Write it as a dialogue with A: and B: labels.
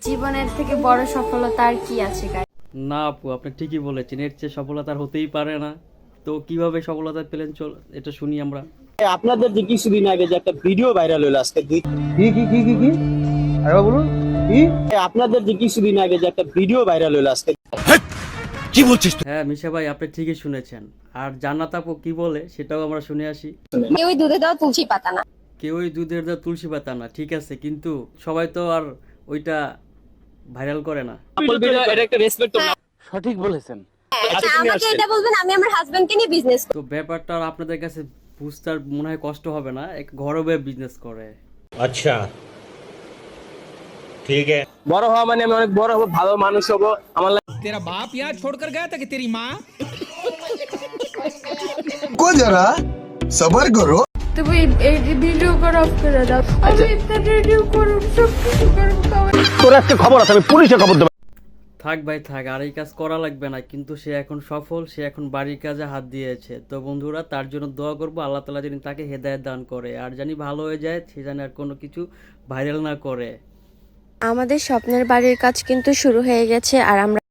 A: জীবনের থেকে বড় সফলতা আর কি আছে গাই?
B: না আপু, আপনি ঠিকই বলেছেন, এর চেয়ে সফলতা আর হতেই পারে না। তো কিভাবে সফলতা পেলেন, চল এটা শুনি আমরা।
C: আপনাদের যে কিছুদিন আগে যে একটা ভিডিও ভাইরাল হলো আজকে
D: কি আরে বলুন কি
C: আপনাদের যে কিছুদিন আগে যে একটা ভিডিও ভাইরাল হলো আজকে
B: হ্যাঁ মিশা ভাই, আপনি ঠিকই শুনেছেন। আর জান্নাত আপু কি বলে সেটাও আমরা শুনে আসি।
A: কেউই দুধে দেওয়া তুলসী পাতা না।
B: কেউই দুধের দেওয়া তুলসী পাতা না, ঠিক আছে, কিন্তু সবাই তো আর ওইটা ভাইরাল করে না।
C: এটা একটা রেসপেক্ট তো না।
D: সঠিক বলেছেন।
C: আচ্ছা, তুমি
A: আমাকে
C: আসছেন।
A: এটা বলবেন, আমি আমার হাজবেন্ডকে নিয়ে বিজনেস
B: তো ব্যাপারটা আর আপনাদের কাছে বুঝতে আর মনে হয় কষ্ট হবে না, এক ঘরোয়া বিজনেস করে।
E: अच्छा ठीक है।
C: বড় হওয়া মানে আমি অনেক বড় হবো, ভালো মানুষ হবো, আমার
F: तेरा बाप यहाँ छोड़कर गया था कि तेरी माँ?
G: को जरा सबर करो।
A: তুমি এই ভিডিও করে অফ করে দাও। আমি একটা ভিডিও করব, সব কিছু করব।
C: তোর একটা খবর আছে, আমি পুলিশে খবর দেব।
B: থাক ভাই থাক, আর এই কাজ করা লাগবে না, কিন্তু সে এখন সফল, সে এখন বাড়ির কাজে হাত দিয়েছে। তো বন্ধুরা, তার জন্য দোয়া করবো আল্লাহ তাআলা যেন তাকে হেদায়েত দান করে, আর জানি ভালো হয়ে যায়, সে জানি আর কোনো কিছু ভাইরাল না করে।
A: আমাদের স্বপ্নের বাড়ির কাজ কিন্তু শুরু হয়ে গেছে, আর আমরা